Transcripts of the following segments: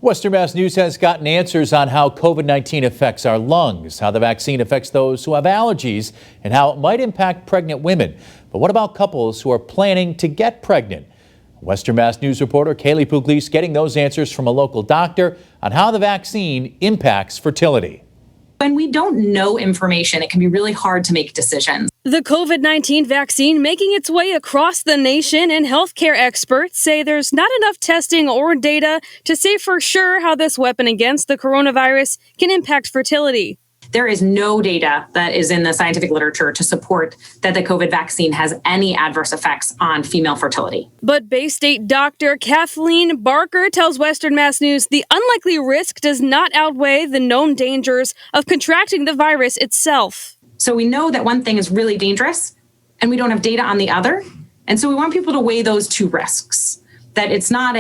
Western Mass News has gotten answers on how COVID-19 affects our lungs, how the vaccine affects those who have allergies, and how it might impact pregnant women. But what about couples who are planning to get pregnant? Western Mass News reporter Kaylee Puglisi getting those answers from a local doctor on how the vaccine impacts fertility. When we don't know information, it can be really hard to make decisions. The COVID-19 vaccine making its way across the nation, and healthcare experts say there's not enough testing or data to say for sure how this weapon against the coronavirus can impact fertility. There is no data that is in the scientific literature to support that the COVID vaccine has any adverse effects on female fertility. But Bay State doctor Kathleen Barker tells Western Mass News the unlikely risk does not outweigh the known dangers of contracting the virus itself. So we know that one thing is really dangerous and we don't have data on the other. And so we want people to weigh those two risks, that it's not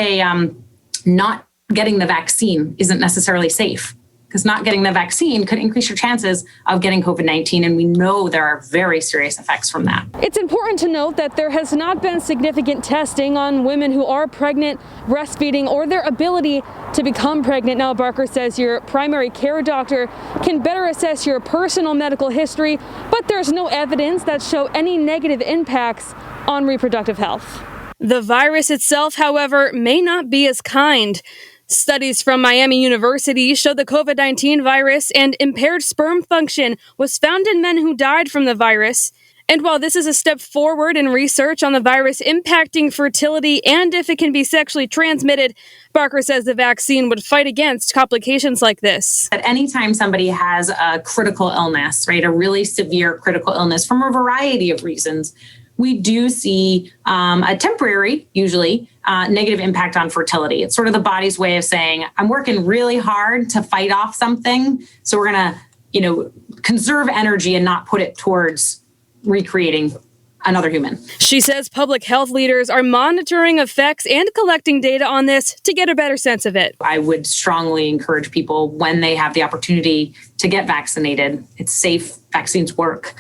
not getting the vaccine isn't necessarily safe, because not getting the vaccine could increase your chances of getting COVID-19. And we know there are very serious effects from that. It's important to note that there has not been significant testing on women who are pregnant, breastfeeding, or their ability to become pregnant. Now, Barker says your primary care doctor can better assess your personal medical history, but there's no evidence that show any negative impacts on reproductive health. The virus itself, however, may not be as kind. Studies from Miami University show the COVID-19 virus and impaired sperm function was found in men who died from the virus. And while this is a step forward in research on the virus impacting fertility and if it can be sexually transmitted, Barker says the vaccine would fight against complications like this. At any time somebody has a critical illness, right, a really severe critical illness from a variety of reasons, we do see a temporary, usually, negative impact on fertility. It's sort of the body's way of saying, I'm working really hard to fight off something, so we're going to, conserve energy and not put it towards recreating another human. She says public health leaders are monitoring effects and collecting data on this to get a better sense of it. I would strongly encourage people, when they have the opportunity to get vaccinated, it's safe, vaccines work.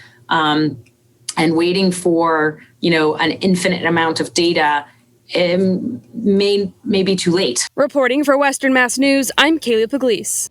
And waiting for, an infinite amount of data may be too late. Reporting for Western Mass News, I'm Kaylee Puglisi.